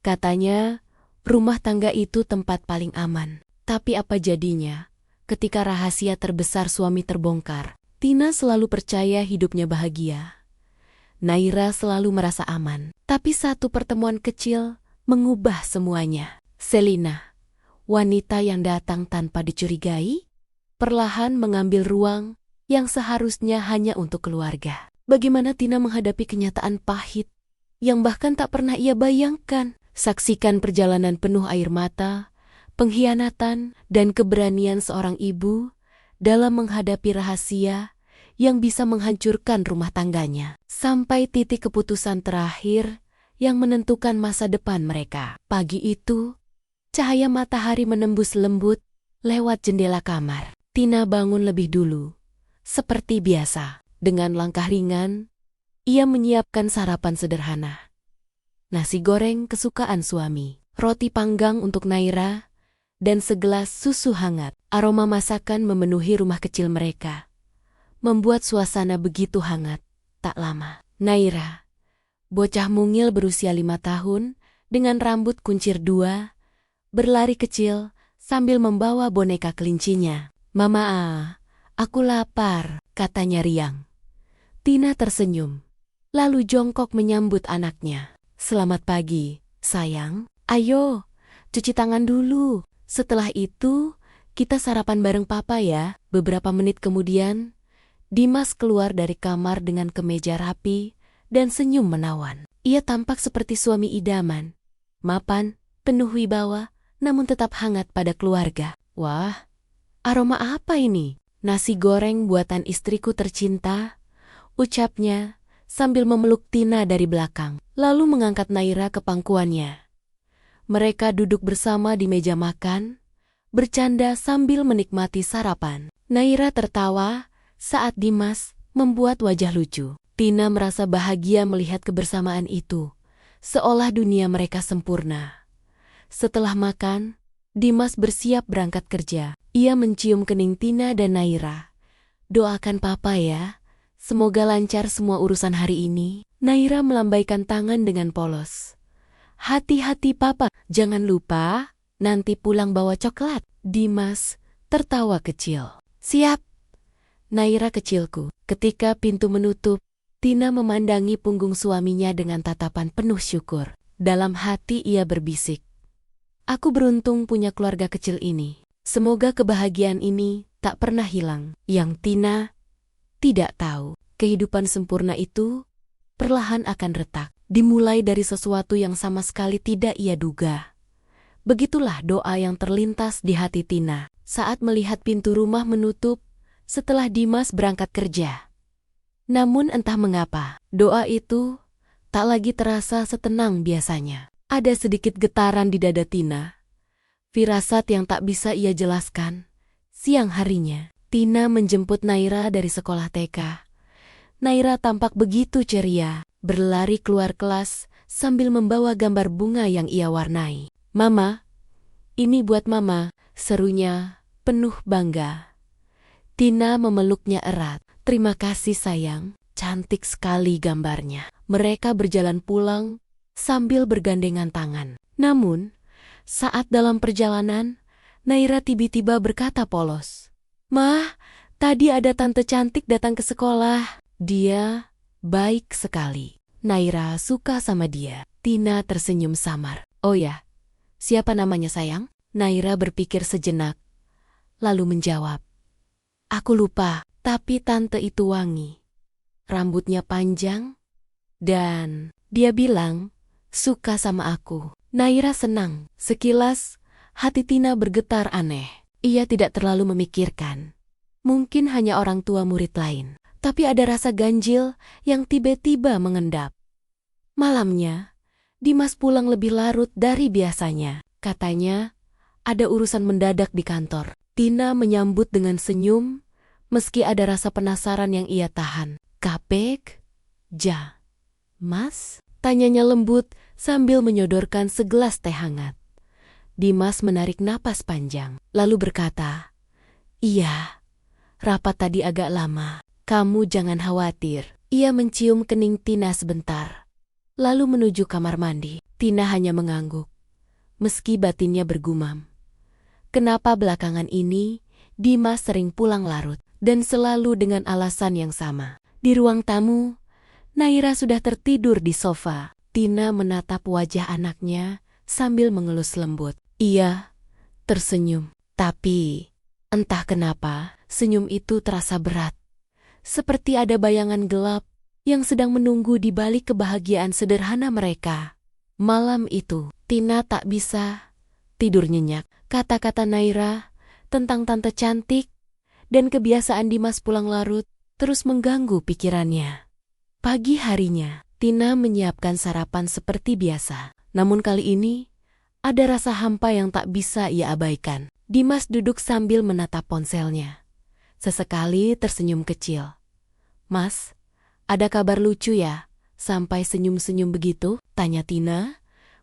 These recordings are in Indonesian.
Katanya, rumah tangga itu tempat paling aman. Tapi apa jadinya ketika rahasia terbesar suami terbongkar? Tina selalu percaya hidupnya bahagia. Naira selalu merasa aman. Tapi satu pertemuan kecil mengubah semuanya. Selina, wanita yang datang tanpa dicurigai, perlahan mengambil ruang yang seharusnya hanya untuk keluarga. Bagaimana Tina menghadapi kenyataan pahit yang bahkan tak pernah ia bayangkan? Saksikan perjalanan penuh air mata, pengkhianatan, dan keberanian seorang ibu dalam menghadapi rahasia yang bisa menghancurkan rumah tangganya. Sampai titik keputusan terakhir yang menentukan masa depan mereka. Pagi itu, cahaya matahari menembus lembut lewat jendela kamar. Tina bangun lebih dulu. Seperti biasa, dengan langkah ringan, ia menyiapkan sarapan sederhana. Nasi goreng kesukaan suami, roti panggang untuk Naira, dan segelas susu hangat. Aroma masakan memenuhi rumah kecil mereka, membuat suasana begitu hangat. Tak lama, Naira, bocah mungil berusia 5 tahun, dengan rambut kuncir 2, berlari kecil sambil membawa boneka kelincinya. "Mama, aku lapar," katanya riang. Tina tersenyum, lalu jongkok menyambut anaknya. "Selamat pagi, sayang. Ayo, cuci tangan dulu. Setelah itu, kita sarapan bareng papa ya." Beberapa menit kemudian, Dimas keluar dari kamar dengan kemeja rapi dan senyum menawan. Ia tampak seperti suami idaman, mapan, penuh wibawa, namun tetap hangat pada keluarga. "Wah, aroma apa ini?" "Nasi goreng buatan istriku tercinta," ucapnya sambil memeluk Tina dari belakang, lalu mengangkat Naira ke pangkuannya. Mereka duduk bersama di meja makan, bercanda sambil menikmati sarapan. Naira tertawa saat Dimas membuat wajah lucu. Tina merasa bahagia melihat kebersamaan itu, seolah dunia mereka sempurna. Setelah makan, Dimas bersiap berangkat kerja. Ia mencium kening Tina dan Naira. "Doakan papa ya. Semoga lancar semua urusan hari ini." Naira melambaikan tangan dengan polos. "Hati-hati papa, jangan lupa nanti pulang bawa coklat." Dimas tertawa kecil. "Siap, Naira kecilku." Ketika pintu menutup, Tina memandangi punggung suaminya dengan tatapan penuh syukur. Dalam hati ia berbisik, "Aku beruntung punya keluarga kecil ini. Semoga kebahagiaan ini tak pernah hilang." Yang Tina tidak tahu, kehidupan sempurna itu perlahan akan retak, dimulai dari sesuatu yang sama sekali tidak ia duga. Begitulah doa yang terlintas di hati Tina saat melihat pintu rumah menutup setelah Dimas berangkat kerja. Namun entah mengapa, doa itu tak lagi terasa setenang biasanya. Ada sedikit getaran di dada Tina, firasat yang tak bisa ia jelaskan. Siang harinya, Tina menjemput Naira dari sekolah TK. Naira tampak begitu ceria, berlari keluar kelas sambil membawa gambar bunga yang ia warnai. "Mama, ini buat mama," serunya penuh bangga. Tina memeluknya erat. "Terima kasih sayang, cantik sekali gambarnya." Mereka berjalan pulang sambil bergandengan tangan. Namun, saat dalam perjalanan, Naira tiba-tiba berkata polos, "Mah, tadi ada tante cantik datang ke sekolah. Dia baik sekali." Naira suka sama dia. Tina tersenyum samar. "Oh ya, siapa namanya sayang?" Naira berpikir sejenak, lalu menjawab, "Aku lupa, tapi tante itu wangi. Rambutnya panjang, dan dia bilang suka sama aku." Naira senang. Sekilas, hati Tina bergetar aneh. Ia tidak terlalu memikirkan. Mungkin hanya orang tua murid lain. Tapi ada rasa ganjil yang tiba-tiba mengendap. Malamnya, Dimas pulang lebih larut dari biasanya. Katanya, ada urusan mendadak di kantor. Tina menyambut dengan senyum, meski ada rasa penasaran yang ia tahan. "Kapek? Ja, Mas?" tanyanya lembut sambil menyodorkan segelas teh hangat. Dimas menarik napas panjang, lalu berkata, "Iya, rapat tadi agak lama. Kamu jangan khawatir." Ia mencium kening Tina sebentar, lalu menuju kamar mandi. Tina hanya mengangguk, meski batinnya bergumam. Kenapa belakangan ini Dimas sering pulang larut, dan selalu dengan alasan yang sama? Di ruang tamu, Naira sudah tertidur di sofa. Tina menatap wajah anaknya sambil mengelus lembut. Ia tersenyum, tapi entah kenapa senyum itu terasa berat. Seperti ada bayangan gelap yang sedang menunggu di balik kebahagiaan sederhana mereka. Malam itu, Tina tak bisa tidur nyenyak. Kata-kata Naira tentang tante cantik dan kebiasaan Dimas pulang larut terus mengganggu pikirannya. Pagi harinya, Tina menyiapkan sarapan seperti biasa. Namun kali ini, ada rasa hampa yang tak bisa ia abaikan. Dimas duduk sambil menatap ponselnya. Sesekali tersenyum kecil. "Mas, ada kabar lucu ya? Sampai senyum-senyum begitu?" tanya Tina,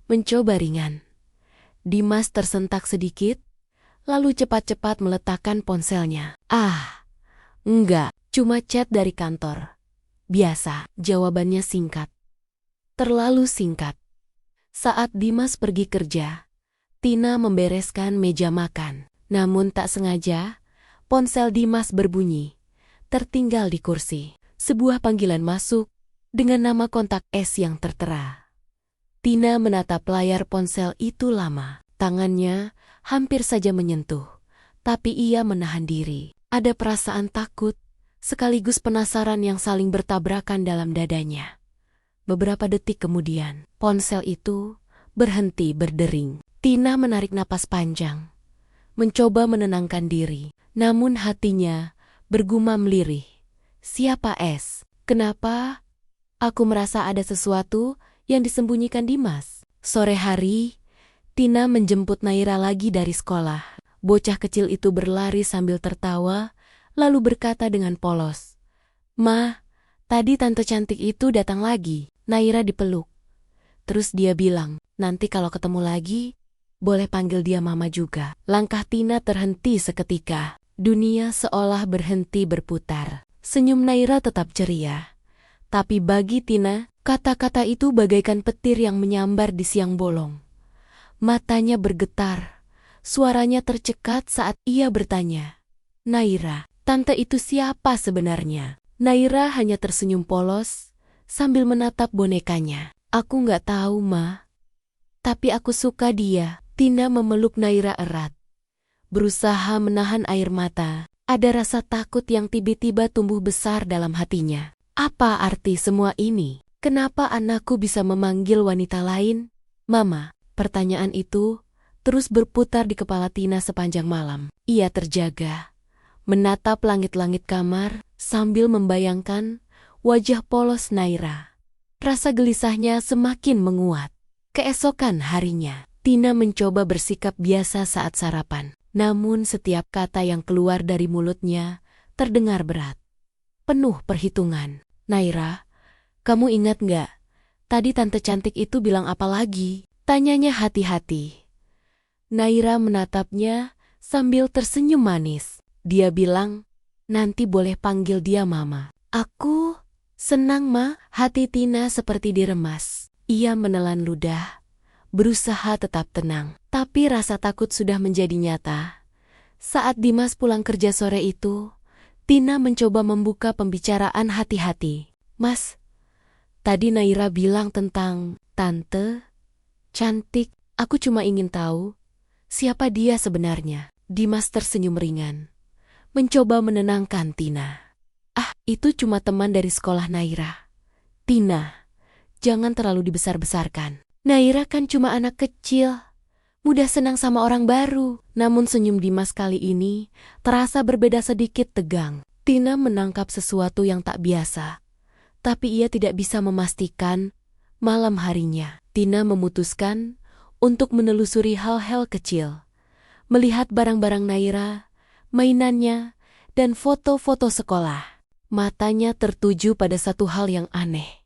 mencoba ringan. Dimas tersentak sedikit, lalu cepat-cepat meletakkan ponselnya. Enggak, cuma chat dari kantor. Biasa, jawabannya singkat. Terlalu singkat. Saat Dimas pergi kerja, Tina membereskan meja makan. Namun tak sengaja, ponsel Dimas berbunyi. Tertinggal di kursi. Sebuah panggilan masuk dengan nama kontak S yang tertera. Tina menatap layar ponsel itu lama. Tangannya hampir saja menyentuh, tapi ia menahan diri. Ada perasaan takut, sekaligus penasaran yang saling bertabrakan dalam dadanya. Beberapa detik kemudian, ponsel itu berhenti berdering. Tina menarik napas panjang, mencoba menenangkan diri. Namun hatinya bergumam lirih. Siapa S? Kenapa aku merasa ada sesuatu yang disembunyikan Dimas? Sore hari, Tina menjemput Naira lagi dari sekolah. Bocah kecil itu berlari sambil tertawa, lalu berkata dengan polos, "Ma, tadi tante cantik itu datang lagi." Naira dipeluk. Terus dia bilang, "Nanti kalau ketemu lagi, boleh panggil dia mama juga." Langkah Tina terhenti seketika. Dunia seolah berhenti berputar. Senyum Naira tetap ceria. Tapi bagi Tina, kata-kata itu bagaikan petir yang menyambar di siang bolong. Matanya bergetar. Suaranya tercekat saat ia bertanya, "Naira, tante itu siapa sebenarnya?" Naira hanya tersenyum polos sambil menatap bonekanya. "Aku nggak tahu, Ma. Tapi aku suka dia." Tina memeluk Naira erat. Berusaha menahan air mata. Ada rasa takut yang tiba-tiba tumbuh besar dalam hatinya. Apa arti semua ini? Kenapa anakku bisa memanggil wanita lain Mama? Pertanyaan itu terus berputar di kepala Tina sepanjang malam. Ia terjaga, menatap langit-langit kamar sambil membayangkan wajah polos Naira. Rasa gelisahnya semakin menguat. Keesokan harinya, Tina mencoba bersikap biasa saat sarapan. Namun setiap kata yang keluar dari mulutnya terdengar berat, penuh perhitungan. "Naira, kamu ingat nggak? Tadi tante cantik itu bilang apa lagi?" tanyanya hati-hati. Naira menatapnya sambil tersenyum manis. Dia bilang, "Nanti boleh panggil dia Mama." "Aku senang, Ma." Hati Tina seperti diremas. Ia menelan ludah, berusaha tetap tenang. Tapi rasa takut sudah menjadi nyata. Saat Dimas pulang kerja sore itu, Tina mencoba membuka pembicaraan hati-hati. "Mas, tadi Naira bilang tentang tante cantik. Aku cuma ingin tahu, siapa dia sebenarnya?" Dimas tersenyum ringan, mencoba menenangkan Tina. "Itu cuma teman dari sekolah Naira. Tina, jangan terlalu dibesar-besarkan. Naira kan cuma anak kecil, mudah senang sama orang baru." Namun senyum Dimas kali ini terasa berbeda, sedikit tegang. Tina menangkap sesuatu yang tak biasa, tapi ia tidak bisa memastikan. Malam harinya, Tina memutuskan untuk menelusuri hal-hal kecil. Melihat barang-barang Naira, mainannya, dan foto-foto sekolah. Matanya tertuju pada satu hal yang aneh.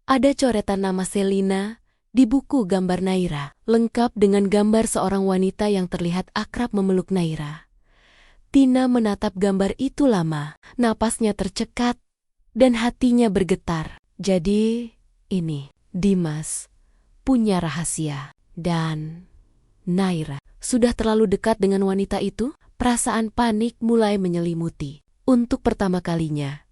Ada coretan nama Selina di buku gambar Naira, lengkap dengan gambar seorang wanita yang terlihat akrab memeluk Naira. Tina menatap gambar itu lama, napasnya tercekat, dan hatinya bergetar. Jadi, ini Dimas, punya rahasia. Dan Naira sudah terlalu dekat dengan wanita itu. Perasaan panik mulai menyelimuti. Untuk pertama kalinya,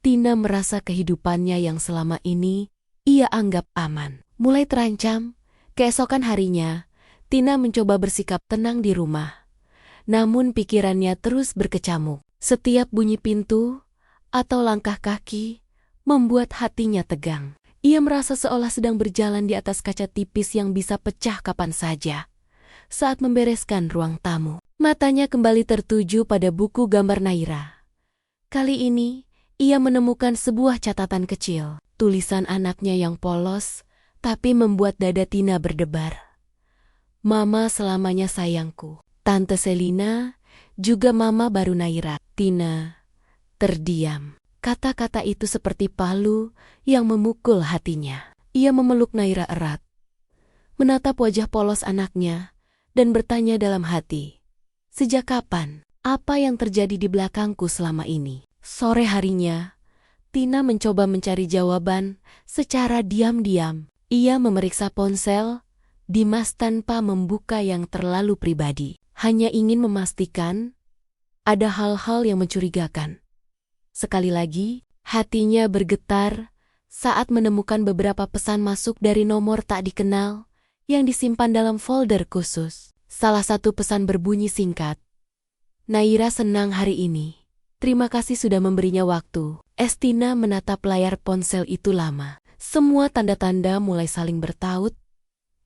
Tina merasa kehidupannya yang selama ini ia anggap aman mulai terancam. Keesokan harinya, Tina mencoba bersikap tenang di rumah. Namun pikirannya terus berkecamuk. Setiap bunyi pintu atau langkah kaki membuat hatinya tegang. Ia merasa seolah sedang berjalan di atas kaca tipis yang bisa pecah kapan saja. Saat membereskan ruang tamu, matanya kembali tertuju pada buku gambar Naira. Kali ini, ia menemukan sebuah catatan kecil. Tulisan anaknya yang polos, tapi membuat dada Tina berdebar. Mama selamanya sayangku. Tante Selina, juga mama baru Naira. Tina terdiam. Kata-kata itu seperti palu yang memukul hatinya. Ia memeluk Naira erat, menatap wajah polos anaknya, dan bertanya dalam hati, sejak kapan? Apa yang terjadi di belakangku selama ini? Sore harinya, Tina mencoba mencari jawaban secara diam-diam. Ia memeriksa ponsel Dimas tanpa membuka yang terlalu pribadi. Hanya ingin memastikan ada hal-hal yang mencurigakan. Sekali lagi, hatinya bergetar saat menemukan beberapa pesan masuk dari nomor tak dikenal yang disimpan dalam folder khusus. Salah satu pesan berbunyi singkat, "Naira senang hari ini. Terima kasih sudah memberinya waktu." Tina menatap layar ponsel itu lama. Semua tanda-tanda mulai saling bertaut.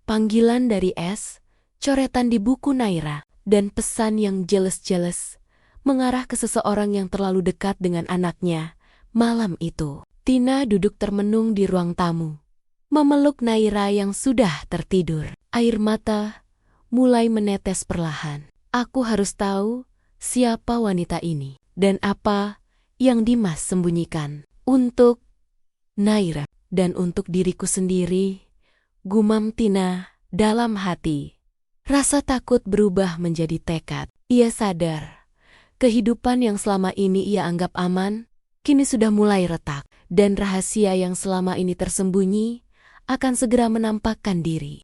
Panggilan dari S, coretan di buku Naira, dan pesan yang jelas-jelas mengarah ke seseorang yang terlalu dekat dengan anaknya. Malam itu, Tina duduk termenung di ruang tamu, memeluk Naira yang sudah tertidur. Air mata mulai menetes perlahan. Aku harus tahu siapa wanita ini dan apa yang Dimas sembunyikan. Untuk Naira dan untuk diriku sendiri, gumam Tina dalam hati. Rasa takut berubah menjadi tekad. Ia sadar, kehidupan yang selama ini ia anggap aman, kini sudah mulai retak, dan rahasia yang selama ini tersembunyi akan segera menampakkan diri.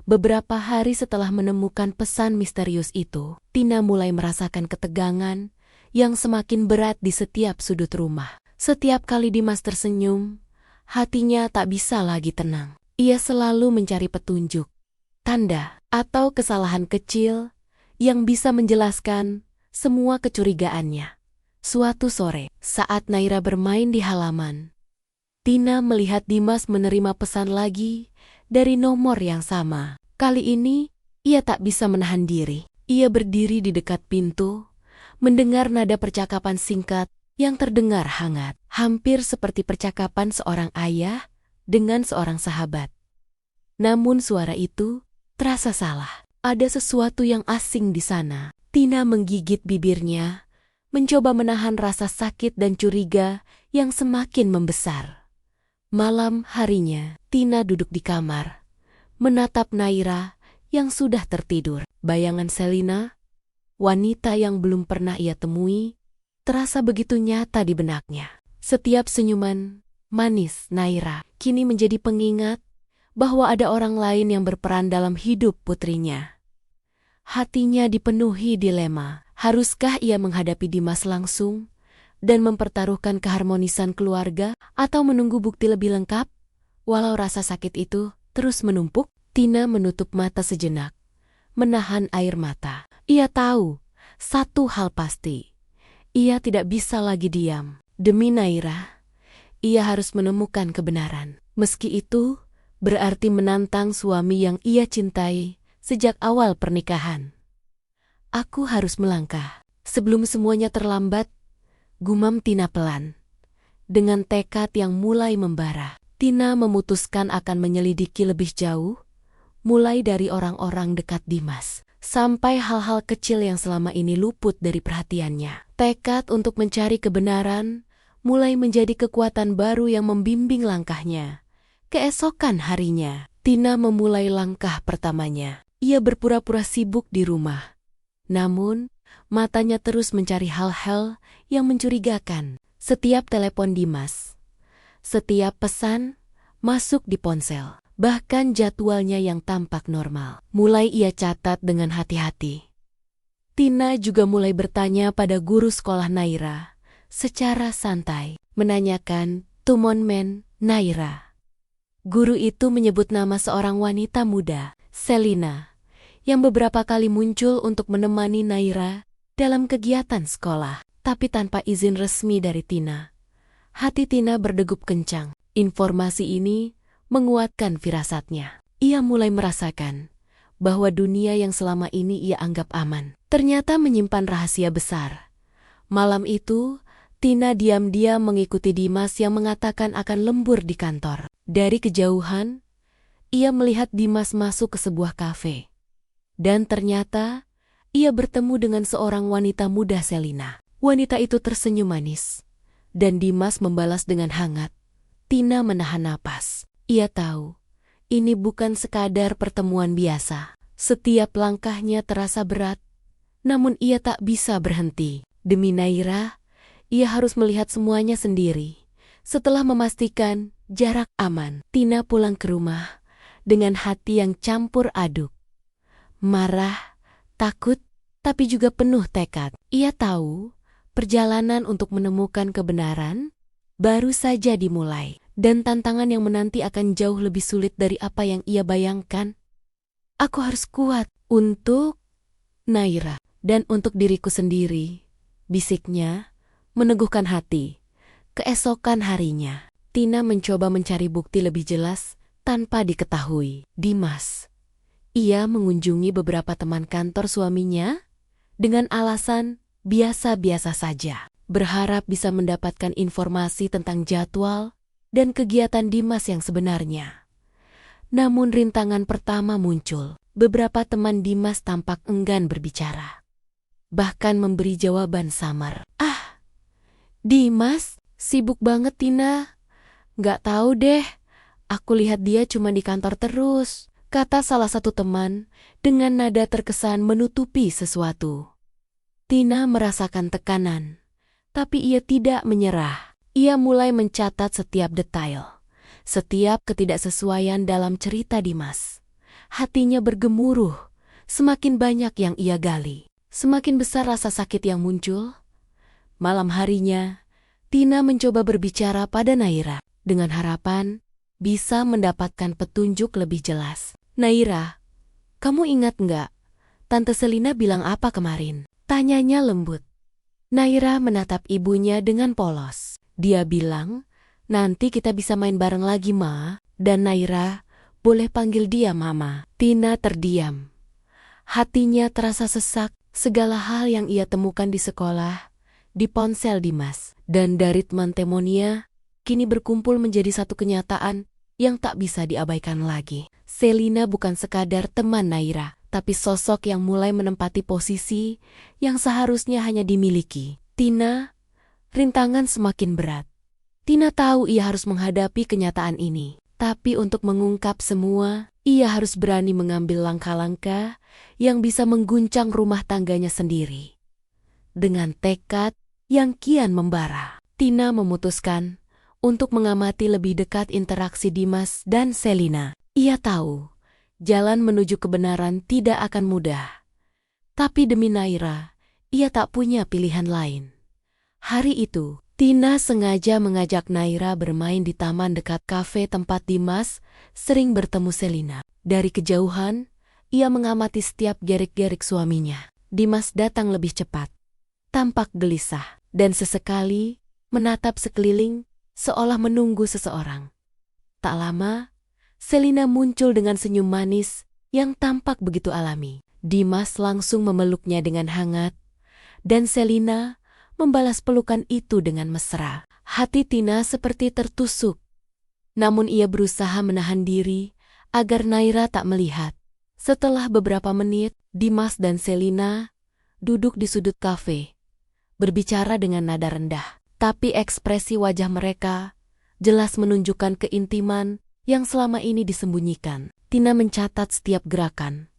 Beberapa hari setelah menemukan pesan misterius itu, Tina mulai merasakan ketegangan yang semakin berat di setiap sudut rumah. Setiap kali Dimas tersenyum, hatinya tak bisa lagi tenang. Ia selalu mencari petunjuk, tanda, atau kesalahan kecil yang bisa menjelaskan semua kecurigaannya. Suatu sore, saat Naira bermain di halaman, Tina melihat Dimas menerima pesan lagi dari nomor yang sama. Kali ini, ia tak bisa menahan diri. Ia berdiri di dekat pintu, mendengar nada percakapan singkat yang terdengar hangat, hampir seperti percakapan seorang ayah dengan seorang sahabat. Namun suara itu terasa salah. Ada sesuatu yang asing di sana. Tina menggigit bibirnya, mencoba menahan rasa sakit dan curiga yang semakin membesar. Malam harinya, Tina duduk di kamar, menatap Naira yang sudah tertidur. Bayangan Selina, wanita yang belum pernah ia temui, terasa begitu nyata di benaknya. Setiap senyuman manis Naira kini menjadi pengingat bahwa ada orang lain yang berperan dalam hidup putrinya. Hatinya dipenuhi dilema. Haruskah ia menghadapi Dimas langsung dan mempertaruhkan keharmonisan keluarga, atau menunggu bukti lebih lengkap? Walau rasa sakit itu terus menumpuk, Tina menutup mata sejenak, menahan air mata. Ia tahu satu hal pasti, ia tidak bisa lagi diam. Demi Naira, ia harus menemukan kebenaran. Meski itu berarti menantang suami yang ia cintai sejak awal pernikahan. Aku harus melangkah sebelum semuanya terlambat, gumam Tina pelan. Dengan tekad yang mulai membara, Tina memutuskan akan menyelidiki lebih jauh, mulai dari orang-orang dekat Dimas, sampai hal-hal kecil yang selama ini luput dari perhatiannya. Tekad untuk mencari kebenaran mulai menjadi kekuatan baru yang membimbing langkahnya. Keesokan harinya, Tina memulai langkah pertamanya. Ia berpura-pura sibuk di rumah. Namun, matanya terus mencari hal-hal yang mencurigakan. Setiap telepon Dimas, setiap pesan masuk di ponsel, bahkan jadwalnya yang tampak normal. Mulai ia catat dengan hati-hati. Tina juga mulai bertanya pada guru sekolah Naira secara santai, menanyakan, "Tumon men, Naira?" Guru itu menyebut nama seorang wanita muda, Selina, yang beberapa kali muncul untuk menemani Naira dalam kegiatan sekolah, tapi tanpa izin resmi dari Tina. Hati Tina berdegup kencang. Informasi ini menguatkan firasatnya. Ia mulai merasakan bahwa dunia yang selama ini ia anggap aman ternyata menyimpan rahasia besar. Malam itu, Tina diam-diam mengikuti Dimas yang mengatakan akan lembur di kantor. Dari kejauhan, ia melihat Dimas masuk ke sebuah kafe. Dan ternyata, ia bertemu dengan seorang wanita muda, Selina. Wanita itu tersenyum manis, dan Dimas membalas dengan hangat. Tina menahan napas. Ia tahu, ini bukan sekadar pertemuan biasa. Setiap langkahnya terasa berat, namun ia tak bisa berhenti. Demi Naira, ia harus melihat semuanya sendiri. Setelah memastikan jarak aman, Tina pulang ke rumah dengan hati yang campur aduk. Marah, takut, tapi juga penuh tekad. Ia tahu, perjalanan untuk menemukan kebenaran baru saja dimulai, dan tantangan yang menanti akan jauh lebih sulit dari apa yang ia bayangkan. Aku harus kuat untuk Naira dan untuk diriku sendiri, bisiknya, meneguhkan hati. Keesokan harinya, Tina mencoba mencari bukti lebih jelas tanpa diketahui Dimas. Ia mengunjungi beberapa teman kantor suaminya dengan alasan biasa-biasa saja, berharap bisa mendapatkan informasi tentang jadwal dan kegiatan Dimas yang sebenarnya. Namun rintangan pertama muncul. Beberapa teman Dimas tampak enggan berbicara, bahkan memberi jawaban samar. "Ah, Dimas, sibuk banget Tina. Nggak tahu deh, aku lihat dia cuma di kantor terus," kata salah satu teman dengan nada terkesan menutupi sesuatu. Tina merasakan tekanan, tapi ia tidak menyerah. Ia mulai mencatat setiap detail, setiap ketidaksesuaian dalam cerita Dimas. Hatinya bergemuruh, semakin banyak yang ia gali, semakin besar rasa sakit yang muncul. Malam harinya, Tina mencoba berbicara pada Naira, dengan harapan bisa mendapatkan petunjuk lebih jelas. "Naira, kamu ingat nggak, Tante Selina bilang apa kemarin?" tanyanya lembut. Naira menatap ibunya dengan polos. Dia bilang, "Nanti kita bisa main bareng lagi, Ma." Dan Naira boleh panggil dia Mama. Tina terdiam. Hatinya terasa sesak. Segala hal yang ia temukan di sekolah, di ponsel Dimas, dan dari teman temonia, kini berkumpul menjadi satu kenyataan yang tak bisa diabaikan lagi. Selina bukan sekadar teman Naira, tapi sosok yang mulai menempati posisi yang seharusnya hanya dimiliki. Tina, rintangan semakin berat. Tina tahu ia harus menghadapi kenyataan ini. Tapi untuk mengungkap semua, ia harus berani mengambil langkah-langkah yang bisa mengguncang rumah tangganya sendiri. Dengan tekad yang kian membara, Tina memutuskan untuk mengamati lebih dekat interaksi Dimas dan Selina. Ia tahu, jalan menuju kebenaran tidak akan mudah. Tapi demi Naira, ia tak punya pilihan lain. Hari itu, Tina sengaja mengajak Naira bermain di taman dekat kafe tempat Dimas sering bertemu Selina. Dari kejauhan, ia mengamati setiap gerik-gerik suaminya. Dimas datang lebih cepat, tampak gelisah, dan sesekali menatap sekeliling seolah menunggu seseorang. Tak lama, Selina muncul dengan senyum manis yang tampak begitu alami. Dimas langsung memeluknya dengan hangat, dan Selina membalas pelukan itu dengan mesra. Hati Tina seperti tertusuk. Namun ia berusaha menahan diri agar Naira tak melihat. Setelah beberapa menit, Dimas dan Selina duduk di sudut kafe, berbicara dengan nada rendah. Tapi ekspresi wajah mereka jelas menunjukkan keintiman yang selama ini disembunyikan. Tina mencatat setiap gerakan,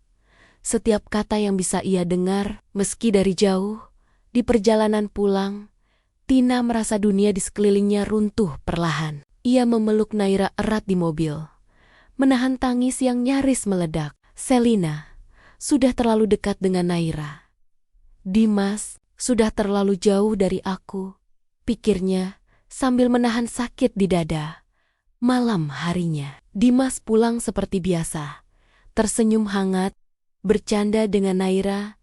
setiap kata yang bisa ia dengar meski dari jauh. Di perjalanan pulang, Tina merasa dunia di sekelilingnya runtuh perlahan. Ia memeluk Naira erat di mobil, menahan tangis yang nyaris meledak. Selina sudah terlalu dekat dengan Naira. Dimas sudah terlalu jauh dari aku, pikirnya sambil menahan sakit di dada. Malam harinya, Dimas pulang seperti biasa, tersenyum hangat, bercanda dengan Naira,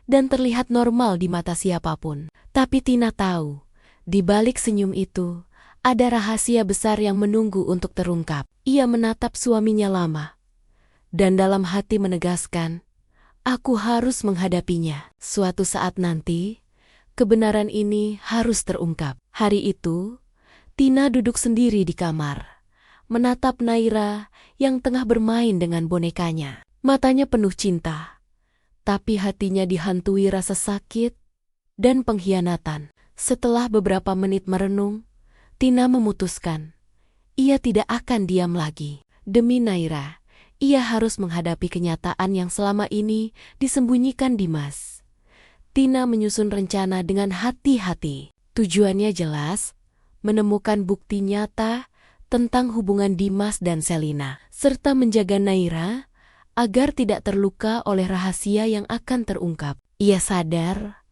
dan terlihat normal di mata siapapun. Tapi Tina tahu, di balik senyum itu, ada rahasia besar yang menunggu untuk terungkap. Ia menatap suaminya lama, dan dalam hati menegaskan, aku harus menghadapinya. Suatu saat nanti, kebenaran ini harus terungkap. Hari itu, Tina duduk sendiri di kamar, menatap Naira yang tengah bermain dengan bonekanya. Matanya penuh cinta, tapi hatinya dihantui rasa sakit dan pengkhianatan. Setelah beberapa menit merenung, Tina memutuskan, ia tidak akan diam lagi. Demi Naira, ia harus menghadapi kenyataan yang selama ini disembunyikan Dimas. Tina menyusun rencana dengan hati-hati. Tujuannya jelas, menemukan bukti nyata tentang hubungan Dimas dan Selina, serta menjaga Naira agar tidak terluka oleh rahasia yang akan terungkap. Ia sadar,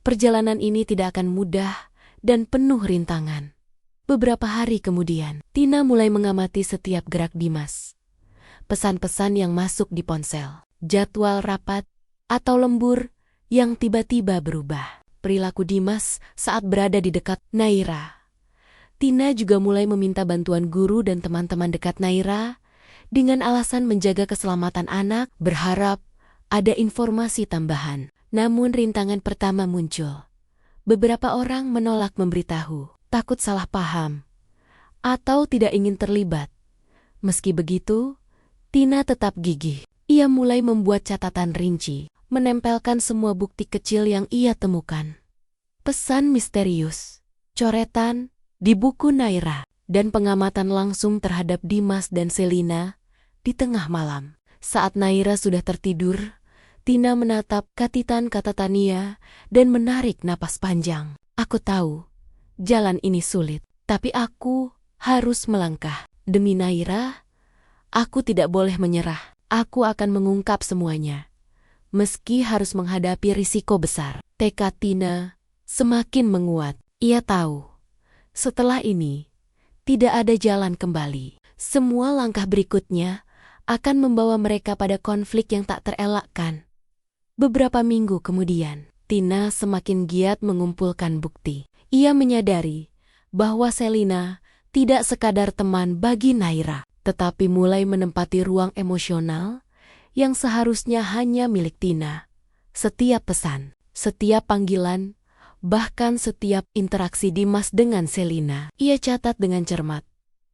perjalanan ini tidak akan mudah dan penuh rintangan. Beberapa hari kemudian, Tina mulai mengamati setiap gerak Dimas. Pesan-pesan yang masuk di ponsel, jadwal rapat, atau lembur yang tiba-tiba berubah. Perilaku Dimas saat berada di dekat Naira. Tina juga mulai meminta bantuan guru dan teman-teman dekat Naira dengan alasan menjaga keselamatan anak, berharap ada informasi tambahan. Namun rintangan pertama muncul. Beberapa orang menolak memberitahu, takut salah paham, atau tidak ingin terlibat. Meski begitu, Tina tetap gigih. Ia mulai membuat catatan rinci, menempelkan semua bukti kecil yang ia temukan. Pesan misterius, coretan di buku Naira, dan pengamatan langsung terhadap Dimas dan Selina di tengah malam. Saat Naira sudah tertidur, Tina menatap katitan kata Tania dan menarik napas panjang. Aku tahu, jalan ini sulit, tapi aku harus melangkah. Demi Naira, aku tidak boleh menyerah. Aku akan mengungkap semuanya, meski harus menghadapi risiko besar. Tekad Tina semakin menguat. Ia tahu, setelah ini, tidak ada jalan kembali. Semua langkah berikutnya akan membawa mereka pada konflik yang tak terelakkan. Beberapa minggu kemudian, Tina semakin giat mengumpulkan bukti. Ia menyadari bahwa Selina tidak sekadar teman bagi Naira, tetapi mulai menempati ruang emosional yang seharusnya hanya milik Tina. Setiap pesan, setiap panggilan, bahkan setiap interaksi Dimas dengan Selina, ia catat dengan cermat.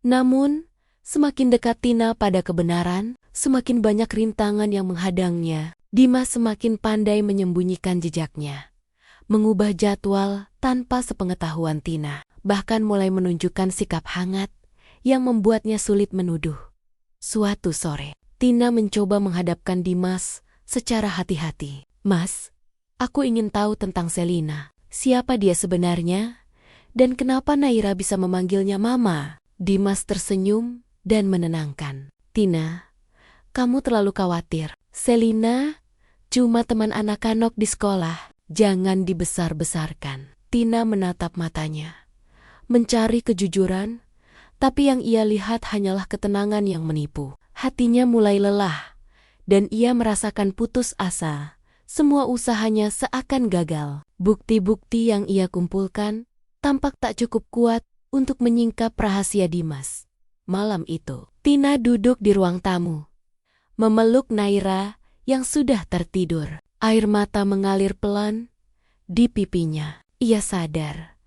Namun, semakin dekat Tina pada kebenaran, semakin banyak rintangan yang menghadangnya. Dimas semakin pandai menyembunyikan jejaknya, mengubah jadwal tanpa sepengetahuan Tina, bahkan mulai menunjukkan sikap hangat yang membuatnya sulit menuduh. Suatu sore, Tina mencoba menghadapkan Dimas secara hati-hati. Mas, aku ingin tahu tentang Selina. Siapa dia sebenarnya? Dan kenapa Naira bisa memanggilnya Mama? Dimas tersenyum dan menenangkan. Tina, kamu terlalu khawatir. Selina cuma teman anak-anak di sekolah. Jangan dibesar-besarkan. Tina menatap matanya, mencari kejujuran, tapi yang ia lihat hanyalah ketenangan yang menipu. Hatinya mulai lelah, dan ia merasakan putus asa. Semua usahanya seakan gagal. Bukti-bukti yang ia kumpulkan tampak tak cukup kuat untuk menyingkap rahasia Dimas. Malam itu, Tina duduk di ruang tamu, memeluk Naira yang sudah tertidur. Air mata mengalir pelan di pipinya. Ia sadar,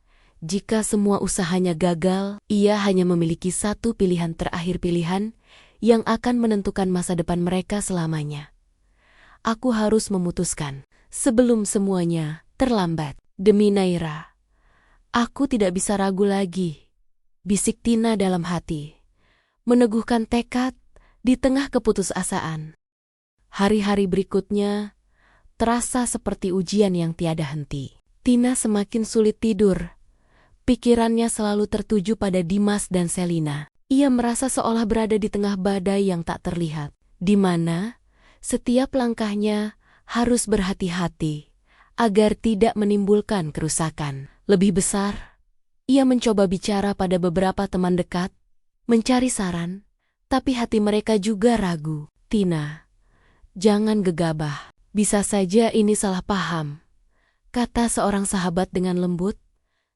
jika semua usahanya gagal, ia hanya memiliki satu pilihan terakhir, pilihan yang akan menentukan masa depan mereka selamanya. Aku harus memutuskan sebelum semuanya terlambat. Demi Naira, aku tidak bisa ragu lagi, bisik Tina dalam hati, meneguhkan tekad di tengah keputusasaan. Hari-hari berikutnya terasa seperti ujian yang tiada henti. Tina semakin sulit tidur. Pikirannya selalu tertuju pada Dimas dan Selina. Ia merasa seolah berada di tengah badai yang tak terlihat, di mana setiap langkahnya harus berhati-hati agar tidak menimbulkan kerusakan lebih besar. Ia mencoba bicara pada beberapa teman dekat, mencari saran, tapi hati mereka juga ragu. "Tina, jangan gegabah. Bisa saja ini salah paham," kata seorang sahabat dengan lembut.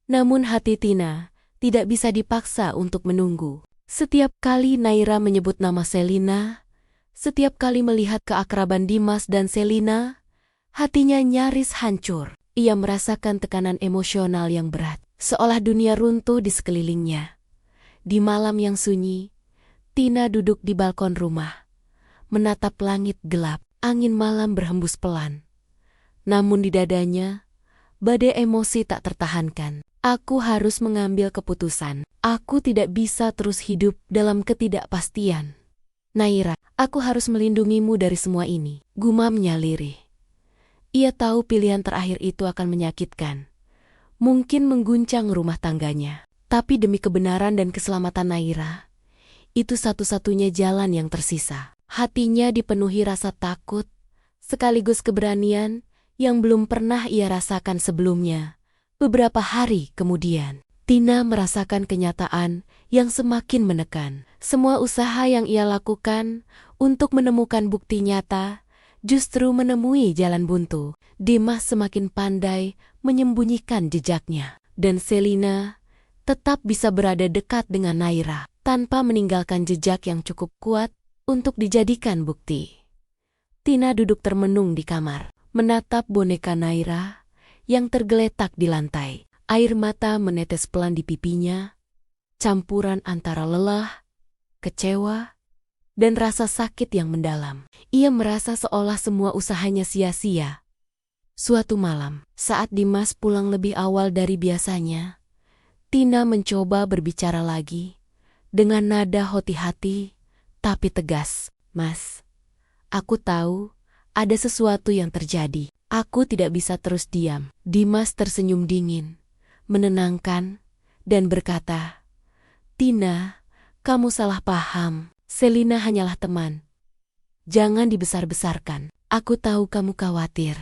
Namun hati Tina tidak bisa dipaksa untuk menunggu. Setiap kali Naira menyebut nama Selina, setiap kali melihat keakraban Dimas dan Selina, hatinya nyaris hancur. Ia merasakan tekanan emosional yang berat, seolah dunia runtuh di sekelilingnya. Di malam yang sunyi, Tina duduk di balkon rumah, menatap langit gelap. Angin malam berhembus pelan. Namun di dadanya, badai emosi tak tertahankan. "Aku harus mengambil keputusan. Aku tidak bisa terus hidup dalam ketidakpastian. Naira, aku harus melindungimu dari semua ini," gumamnya lirih. Ia tahu pilihan terakhir itu akan menyakitkan, mungkin mengguncang rumah tangganya. Tapi demi kebenaran dan keselamatan Naira, itu satu-satunya jalan yang tersisa. Hatinya dipenuhi rasa takut, sekaligus keberanian yang belum pernah ia rasakan sebelumnya. Beberapa hari kemudian, Tina merasakan kenyataan yang semakin menekan. Semua usaha yang ia lakukan untuk menemukan bukti nyata justru menemui jalan buntu. Dimas semakin pandai menyembunyikan jejaknya, dan Selina tetap bisa berada dekat dengan Naira tanpa meninggalkan jejak yang cukup kuat untuk dijadikan bukti. Tina duduk termenung di kamar, menatap boneka Naira yang tergeletak di lantai. Air mata menetes pelan di pipinya, campuran antara lelah, kecewa, dan rasa sakit yang mendalam. Ia merasa seolah semua usahanya sia-sia. Suatu malam, saat Dimas pulang lebih awal dari biasanya, Tina mencoba berbicara lagi dengan nada hati-hati tapi tegas. "Mas, aku tahu ada sesuatu yang terjadi. Aku tidak bisa terus diam." Dimas tersenyum dingin, menenangkan, dan berkata, "Tina, kamu salah paham. Selina hanyalah teman. Jangan dibesar-besarkan. Aku tahu kamu khawatir,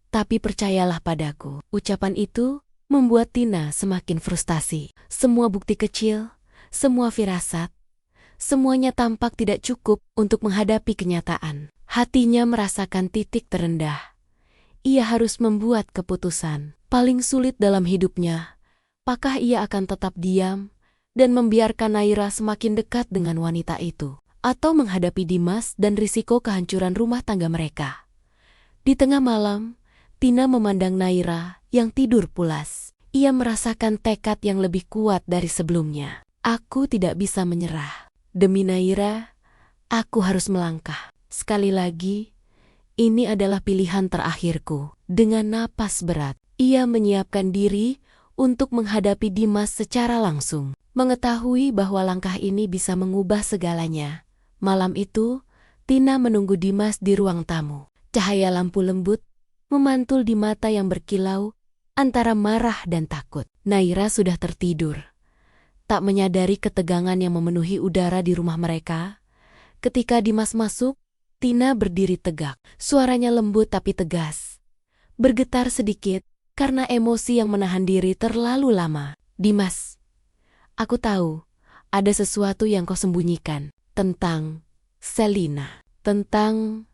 tapi percayalah padaku." Ucapan itu membuat Tina semakin frustasi. Semua bukti kecil, semua firasat, semuanya tampak tidak cukup untuk menghadapi kenyataan. Hatinya merasakan titik terendah. Ia harus membuat keputusan paling sulit dalam hidupnya. Apakah ia akan tetap diam dan membiarkan Naira semakin dekat dengan wanita itu, atau menghadapi Dimas dan risiko kehancuran rumah tangga mereka? Di tengah malam, Tina memandang Naira yang tidur pulas. Ia merasakan tekad yang lebih kuat dari sebelumnya. "Aku tidak bisa menyerah. Demi Naira, aku harus melangkah. Sekali lagi, ini adalah pilihan terakhirku." Dengan napas berat, ia menyiapkan diri untuk menghadapi Dimas secara langsung. Mengetahui bahwa langkah ini bisa mengubah segalanya. Malam itu, Tina menunggu Dimas di ruang tamu. Cahaya lampu lembut memantul di mata yang berkilau antara marah dan takut. Naira sudah tertidur, tak menyadari ketegangan yang memenuhi udara di rumah mereka. Ketika Dimas masuk, Tina berdiri tegak. Suaranya lembut tapi tegas, bergetar sedikit karena emosi yang menahan diri terlalu lama. "Dimas, aku tahu ada sesuatu yang kau sembunyikan tentang Selina, tentang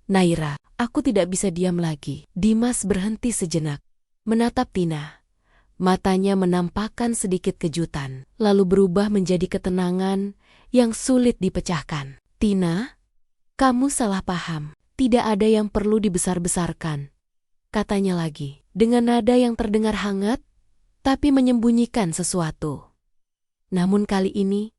Naira." "Aku tidak bisa diam lagi." Dimas berhenti sejenak, menatap Tina. Matanya menampakkan sedikit kejutan, lalu berubah menjadi ketenangan yang sulit dipecahkan. "Tina, kamu salah paham. Tidak ada yang perlu dibesar-besarkan," katanya lagi, dengan nada yang terdengar hangat, tapi menyembunyikan sesuatu. Namun kali ini,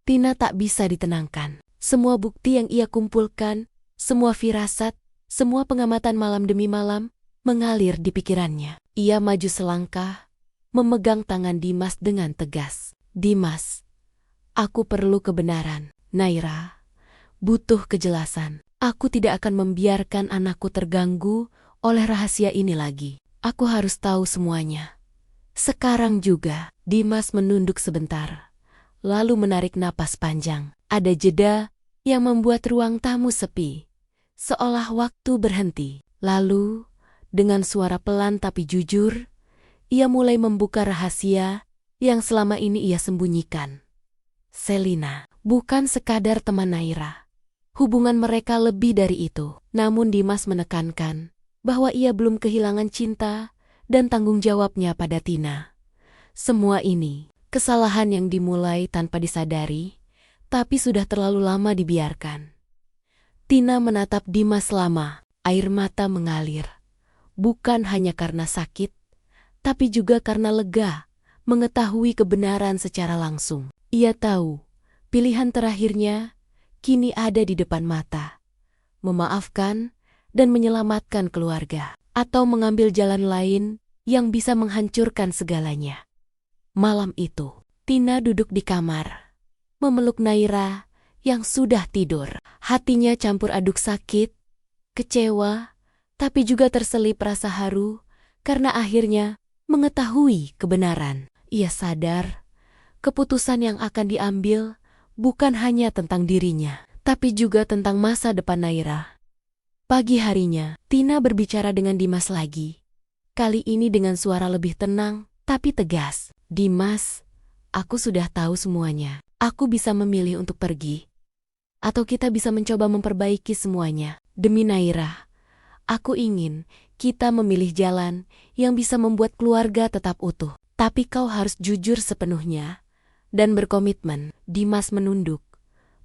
Tina tak bisa ditenangkan. Semua bukti yang ia kumpulkan, semua firasat, semua pengamatan malam demi malam, mengalir di pikirannya. Ia maju selangkah, memegang tangan Dimas dengan tegas. "Dimas, aku perlu kebenaran. Naira butuh kejelasan. Aku tidak akan membiarkan anakku terganggu oleh rahasia ini lagi. Aku harus tahu semuanya. Sekarang juga." Dimas menunduk sebentar, lalu menarik napas panjang. Ada jeda yang membuat ruang tamu sepi, seolah waktu berhenti. Lalu, dengan suara pelan tapi jujur, ia mulai membuka rahasia yang selama ini ia sembunyikan. Selina bukan sekadar teman Naira. Hubungan mereka lebih dari itu. Namun Dimas menekankan bahwa ia belum kehilangan cinta dan tanggung jawabnya pada Tina. Semua ini kesalahan yang dimulai tanpa disadari, tapi sudah terlalu lama dibiarkan. Tina menatap Dimas lama, air mata mengalir. Bukan hanya karena sakit, tapi juga karena lega mengetahui kebenaran secara langsung. Ia tahu pilihan terakhirnya kini ada di depan mata. Memaafkan dan menyelamatkan keluarga, atau mengambil jalan lain yang bisa menghancurkan segalanya. Malam itu, Tina duduk di kamar, memeluk Naira yang sudah tidur. Hatinya campur aduk sakit, kecewa, tapi juga terselip rasa haru karena akhirnya mengetahui kebenaran. Ia sadar keputusan yang akan diambil bukan hanya tentang dirinya, tapi juga tentang masa depan Naira. Pagi harinya, Tina berbicara dengan Dimas lagi. Kali ini dengan suara lebih tenang, tapi tegas. Dimas, aku sudah tahu semuanya. Aku bisa memilih untuk pergi. Atau kita bisa mencoba memperbaiki semuanya. Demi Naira, aku ingin kita memilih jalan yang bisa membuat keluarga tetap utuh. Tapi kau harus jujur sepenuhnya dan berkomitmen. Dimas menunduk,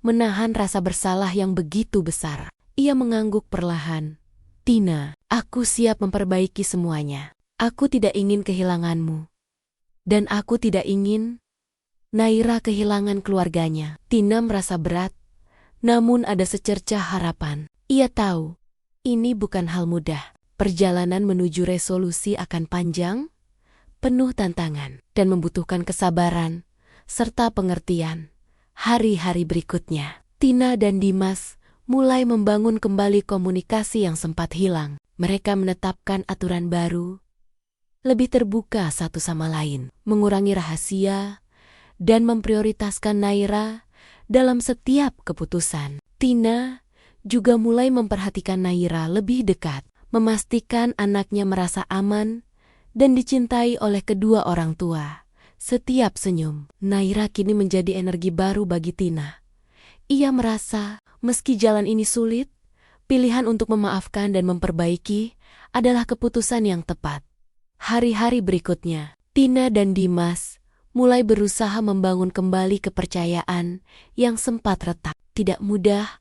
menahan rasa bersalah yang begitu besar. Ia mengangguk perlahan. Tina, aku siap memperbaiki semuanya. Aku tidak ingin kehilanganmu. Dan aku tidak ingin Naira kehilangan keluarganya. Tina merasa berat, namun ada secercah harapan. Ia tahu, ini bukan hal mudah. Perjalanan menuju resolusi akan panjang, penuh tantangan, dan membutuhkan kesabaran, serta pengertian. Hari-hari berikutnya, Tina dan Dimas mulai membangun kembali komunikasi yang sempat hilang. Mereka menetapkan aturan baru, lebih terbuka satu sama lain, mengurangi rahasia, dan memprioritaskan Naira dalam setiap keputusan. Tina juga mulai memperhatikan Naira lebih dekat, memastikan anaknya merasa aman dan dicintai oleh kedua orang tua. Setiap senyum, Naira kini menjadi energi baru bagi Tina. Ia merasa, meski jalan ini sulit, pilihan untuk memaafkan dan memperbaiki adalah keputusan yang tepat. Hari-hari berikutnya, Tina dan Dimas mulai berusaha membangun kembali kepercayaan yang sempat retak. Tidak mudah,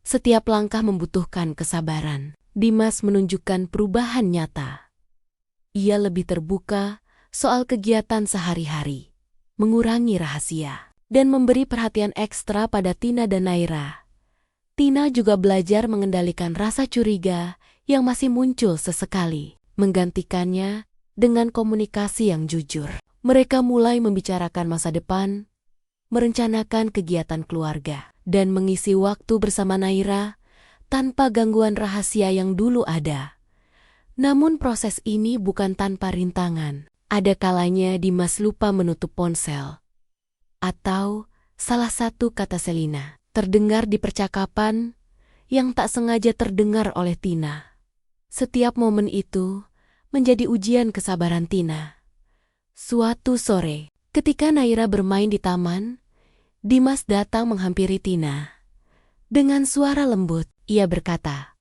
setiap langkah membutuhkan kesabaran. Dimas menunjukkan perubahan nyata. Ia lebih terbuka soal kegiatan sehari-hari, mengurangi rahasia, dan memberi perhatian ekstra pada Tina dan Naira. Tina juga belajar mengendalikan rasa curiga yang masih muncul sesekali, menggantikannya dengan komunikasi yang jujur. Mereka mulai membicarakan masa depan, merencanakan kegiatan keluarga, dan mengisi waktu bersama Naira tanpa gangguan rahasia yang dulu ada. Namun proses ini bukan tanpa rintangan. Ada kalanya Dimas lupa menutup ponsel. Atau salah satu kata Selina terdengar di percakapan yang tak sengaja terdengar oleh Tina. Setiap momen itu menjadi ujian kesabaran Tina. Suatu sore, ketika Naira bermain di taman, Dimas datang menghampiri Tina. Dengan suara lembut, ia berkata,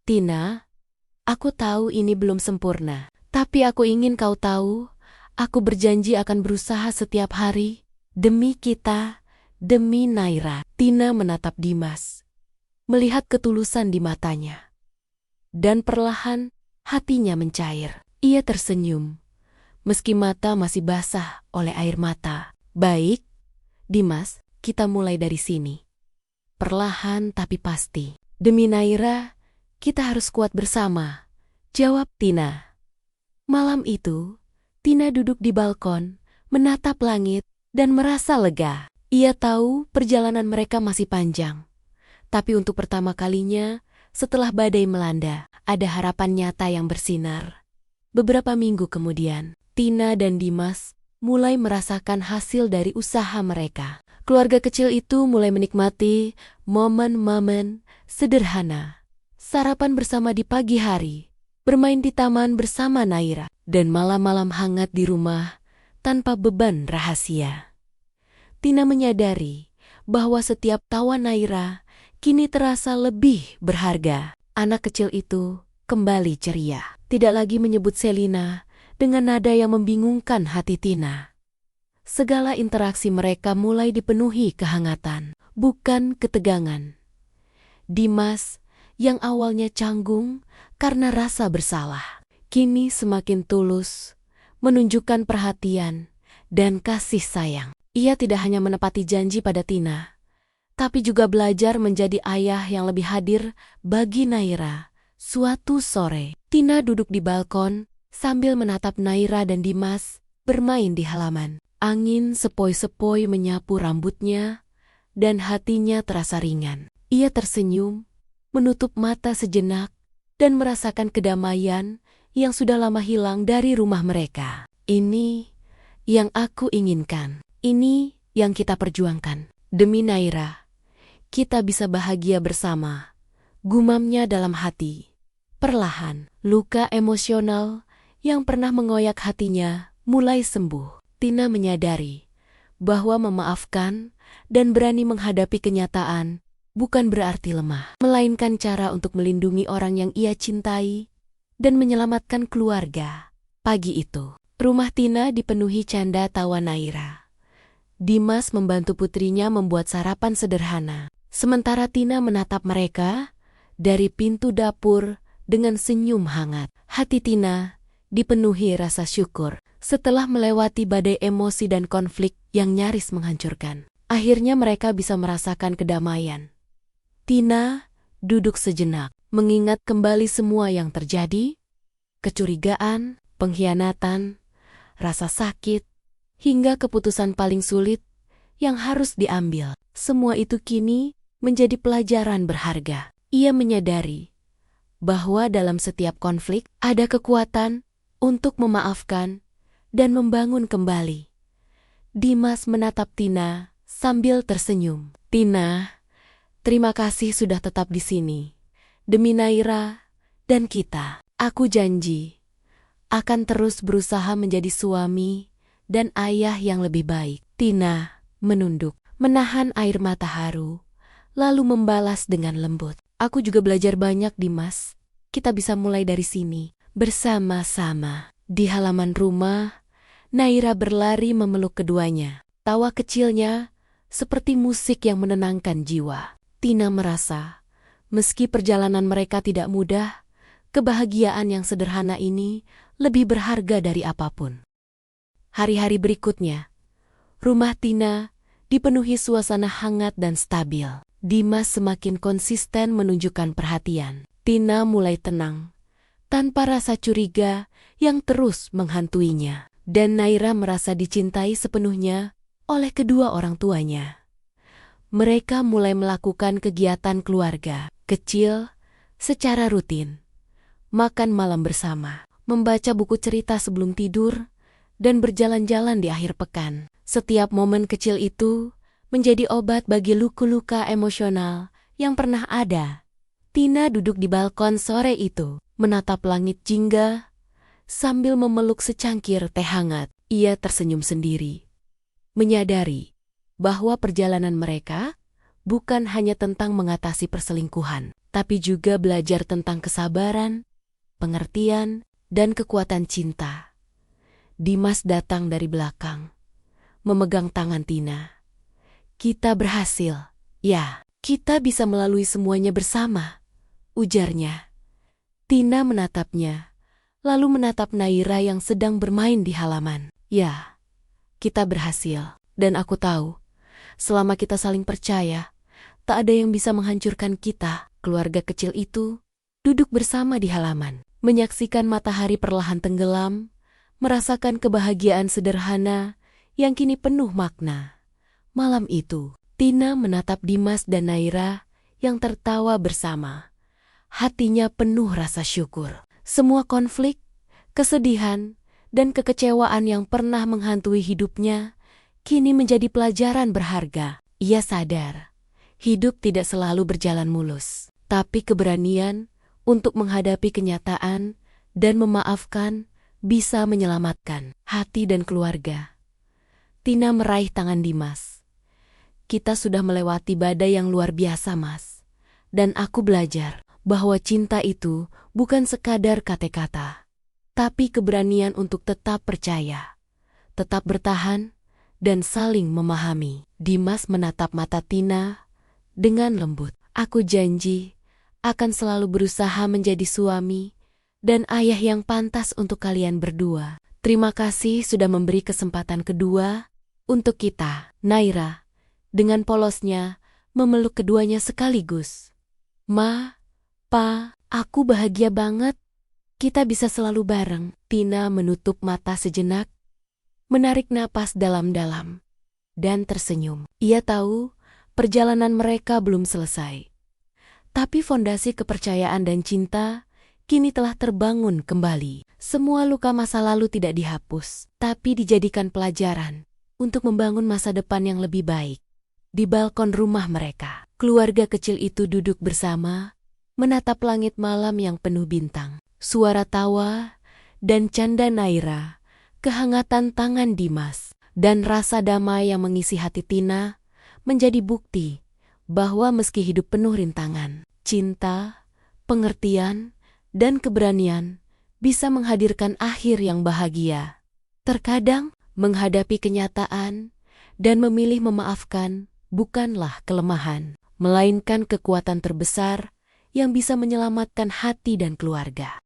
"Tina, aku tahu ini belum sempurna, tapi aku ingin kau tahu, aku berjanji akan berusaha setiap hari, demi kita, demi Naira." Tina menatap Dimas, melihat ketulusan di matanya. Dan perlahan, hatinya mencair. Ia tersenyum, meski mata masih basah oleh air mata. "Baik, Dimas, kita mulai dari sini. Perlahan tapi pasti. Demi Naira, kita harus kuat bersama," jawab Tina. Malam itu, Tina duduk di balkon, menatap langit, dan merasa lega. Ia tahu perjalanan mereka masih panjang. Tapi untuk pertama kalinya, setelah badai melanda, ada harapan nyata yang bersinar. Beberapa minggu kemudian, Tina dan Dimas mulai merasakan hasil dari usaha mereka. Keluarga kecil itu mulai menikmati momen-momen sederhana. Sarapan bersama di pagi hari, bermain di taman bersama Naira, dan malam-malam hangat di rumah tanpa beban rahasia. Tina menyadari bahwa setiap tawa Naira kini terasa lebih berharga. Anak kecil itu kembali ceria, tidak lagi menyebut Selina dengan nada yang membingungkan hati Tina. Segala interaksi mereka mulai dipenuhi kehangatan, bukan ketegangan. Dimas, yang awalnya canggung karena rasa bersalah, kini semakin tulus, menunjukkan perhatian dan kasih sayang. Ia tidak hanya menepati janji pada Tina, tapi juga belajar menjadi ayah yang lebih hadir bagi Naira. Suatu sore, Tina duduk di balkon sambil menatap Naira dan Dimas bermain di halaman. Angin sepoi-sepoi menyapu rambutnya dan hatinya terasa ringan. Ia tersenyum, menutup mata sejenak, dan merasakan kedamaian yang sudah lama hilang dari rumah mereka. Ini yang aku inginkan. Ini yang kita perjuangkan. Demi Naira, kita bisa bahagia bersama. Gumamnya dalam hati. Perlahan, luka emosional yang pernah mengoyak hatinya mulai sembuh. Tina menyadari bahwa memaafkan dan berani menghadapi kenyataan bukan berarti lemah, melainkan cara untuk melindungi orang yang ia cintai dan menyelamatkan keluarga. Pagi itu, rumah Tina dipenuhi canda tawa Naira. Dimas membantu putrinya membuat sarapan sederhana, sementara Tina menatap mereka dari pintu dapur dengan senyum hangat. Hati Tina dipenuhi rasa syukur. Setelah melewati badai emosi dan konflik yang nyaris menghancurkan, akhirnya mereka bisa merasakan kedamaian. Tina duduk sejenak, mengingat kembali semua yang terjadi, kecurigaan, pengkhianatan, rasa sakit, hingga keputusan paling sulit yang harus diambil. Semua itu kini menjadi pelajaran berharga. Ia menyadari bahwa dalam setiap konflik ada kekuatan untuk memaafkan dan membangun kembali. Dimas menatap Tina sambil tersenyum. Tina, terima kasih sudah tetap di sini. Demi Naira dan kita, aku janji akan terus berusaha menjadi suami dan ayah yang lebih baik. Tina menunduk, menahan air mata haru, lalu membalas dengan lembut. Aku juga belajar banyak, Dimas. Kita bisa mulai dari sini, bersama-sama. Di halaman rumah, Naira berlari memeluk keduanya. Tawa kecilnya seperti musik yang menenangkan jiwa. Tina merasa, meski perjalanan mereka tidak mudah, kebahagiaan yang sederhana ini lebih berharga dari apapun. Hari-hari berikutnya, rumah Tina dipenuhi suasana hangat dan stabil. Dimas semakin konsisten menunjukkan perhatian. Tina mulai tenang, tanpa rasa curiga yang terus menghantuinya. Dan Naira merasa dicintai sepenuhnya oleh kedua orang tuanya. Mereka mulai melakukan kegiatan keluarga kecil secara rutin, makan malam bersama, membaca buku cerita sebelum tidur, dan berjalan-jalan di akhir pekan. Setiap momen kecil itu menjadi obat bagi luka-luka emosional yang pernah ada. Tina duduk di balkon sore itu, menatap langit jingga, sambil memeluk secangkir teh hangat. Ia tersenyum sendiri, menyadari bahwa perjalanan mereka bukan hanya tentang mengatasi perselingkuhan, tapi juga belajar tentang kesabaran, pengertian, dan kekuatan cinta. Dimas datang dari belakang, memegang tangan Tina. Kita berhasil, ya, kita bisa melalui semuanya bersama, ujarnya. Tina menatapnya, lalu menatap Naira yang sedang bermain di halaman. Ya, kita berhasil, dan aku tahu, selama kita saling percaya, tak ada yang bisa menghancurkan kita. Keluarga kecil itu duduk bersama di halaman, menyaksikan matahari perlahan tenggelam, merasakan kebahagiaan sederhana yang kini penuh makna. Malam itu, Tina menatap Dimas dan Naira yang tertawa bersama. Hatinya penuh rasa syukur. Semua konflik, kesedihan, dan kekecewaan yang pernah menghantui hidupnya kini menjadi pelajaran berharga. Ia sadar, hidup tidak selalu berjalan mulus, tapi keberanian untuk menghadapi kenyataan dan memaafkan bisa menyelamatkan hati dan keluarga. Tina meraih tangan Dimas. Kita sudah melewati badai yang luar biasa, Mas. Dan aku belajar bahwa cinta itu bukan sekadar kata-kata, tapi keberanian untuk tetap percaya, tetap bertahan, dan saling memahami. Dimas menatap mata Tina dengan lembut. Aku janji akan selalu berusaha menjadi suami dan ayah yang pantas untuk kalian berdua. Terima kasih sudah memberi kesempatan kedua untuk kita. Naira dengan polosnya memeluk keduanya sekaligus. Ma, Pa, aku bahagia banget. Kita bisa selalu bareng. Tina menutup mata sejenak, menarik napas dalam-dalam, dan tersenyum. Ia tahu perjalanan mereka belum selesai. Tapi fondasi kepercayaan dan cinta kini telah terbangun kembali. Semua luka masa lalu tidak dihapus, tapi dijadikan pelajaran untuk membangun masa depan yang lebih baik. Di balkon rumah mereka, keluarga kecil itu duduk bersama, menatap langit malam yang penuh bintang. Suara tawa dan canda Naira, kehangatan tangan Dimas, dan rasa damai yang mengisi hati Tina menjadi bukti bahwa meski hidup penuh rintangan, cinta, pengertian, dan keberanian bisa menghadirkan akhir yang bahagia. Terkadang, menghadapi kenyataan dan memilih memaafkan bukanlah kelemahan, melainkan kekuatan terbesar yang bisa menyelamatkan hati dan keluarga.